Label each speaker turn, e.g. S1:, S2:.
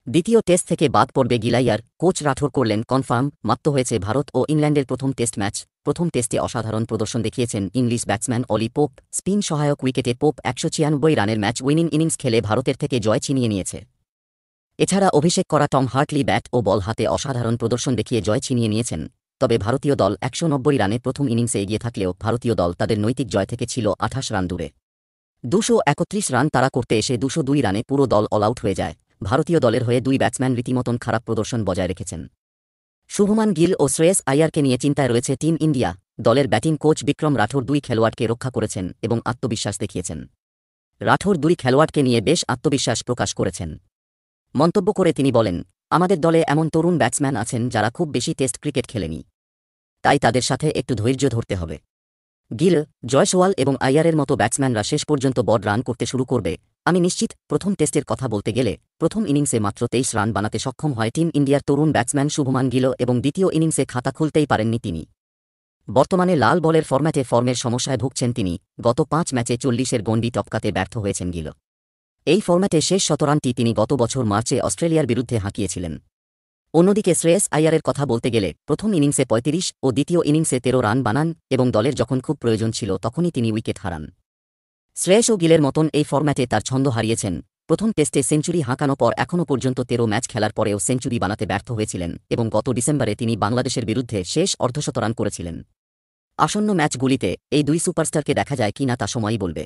S1: দ্বিতীয় টেস্ট থেকে বাদ পড়বে গিলাইয়ার, কোচ রাঠোর করলেন কনফার্ম। মাত্র হয়েছে ভারত ও ইংল্যান্ডের প্রথম টেস্ট ম্যাচ। প্রথম টেস্টে অসাধারণ প্রদর্শন দেখিয়েছেন ইংলিশ ব্যাটসম্যান অলি পোপ। স্পিন সহায়ক উইকেটে পোপ ১৯৬ রানের ম্যাচ উইনিং ইনিংস খেলে ভারতের থেকে জয় ছিনিয়ে নিয়েছে। এছাড়া অভিষেক করা টম হার্টলি ব্যাট ও বল হাতে অসাধারণ প্রদর্শন দেখিয়ে জয় ছিনিয়ে নিয়েছেন। তবে ভারতীয় দল ১৯০ রানে প্রথম ইনিংসে এগিয়ে থাকলেও ভারতীয় দল তাদের নৈতিক জয় থেকে ছিল ২৮ রান দূরে। ২৩১ রান তাড়া করতে এসে ২০২ রানে পুরো দল অল আউট হয়ে যায়। ভারতীয় দলের হয়ে দুই ব্যাটসম্যান রীতিমতন খারাপ প্রদর্শন বজায় রেখেছেন। শুভমান গিল ও শ্রেয়স আইয়ারকে নিয়ে চিন্তায় রয়েছে টিম ইন্ডিয়া। দলের ব্যাটিং কোচ বিক্রম রাঠোর দুই খেলোয়াড়কে রক্ষা করেছেন এবং আত্মবিশ্বাস দেখিয়েছেন। রাঠোর দুই খেলোয়াড়কে নিয়ে বেশ আত্মবিশ্বাস প্রকাশ করেছেন। মন্তব্য করে তিনি বলেন, আমাদের দলে এমন তরুণ ব্যাটসম্যান আছেন যারা খুব বেশি টেস্ট ক্রিকেট খেলেনি, তাই তাদের সাথে একটু ধৈর্য ধরতে হবে। গিল, জয়সওয়াল এবং আইয়ারের মতো ব্যাটসম্যানরা শেষ পর্যন্ত বড় রান করতে শুরু করবে। আমি নিশ্চিত। প্রথম টেস্টের কথা বলতে গেলে প্রথম ইনিংসে মাত্র ২৩ রান বানাতে সক্ষম হয় টিম ইন্ডিয়ার তরুণ ব্যাটসম্যান শুভমান গিল এবং দ্বিতীয় ইনিংসে খাতা খুলতেই পারেননি তিনি। বর্তমানে লাল বলের ফরম্যাটে ফর্মের সমস্যায় ভুগছেন তিনি। গত ৫ ম্যাচে ৪০-এর গণ্ডি টপকাতে ব্যর্থ হয়েছেন গিল। এই ফরম্যাটে শেষ শতরানটি তিনি গত বছর মার্চে অস্ট্রেলিয়ার বিরুদ্ধে হাঁকিয়েছিলেন। অন্যদিকে শ্রেয়স আইয়ারের কথা বলতে গেলে প্রথম ইনিংসে ৩৫ ও দ্বিতীয় ইনিংসে ১৩ রান বানান এবং দলের যখন খুব প্রয়োজন ছিল তখনই তিনি উইকেট হারান। শ্রেয়স ও গিলের মতন এই ফরম্যাটে তার ছন্দ হারিয়েছেন। প্রথম টেস্টে সেঞ্চুরি হাঁকানো পর এখনও পর্যন্ত ১৩ ম্যাচ খেলার পরেও সেঞ্চুরি বানাতে ব্যর্থ হয়েছিলেন এবং গত ডিসেম্বরে তিনি বাংলাদেশের বিরুদ্ধে শেষ অর্ধশতরান করেছিলেন। আসন্ন ম্যাচগুলিতে এই দুই সুপারস্টারকে দেখা যায় কিনা তা সময়ই বলবে।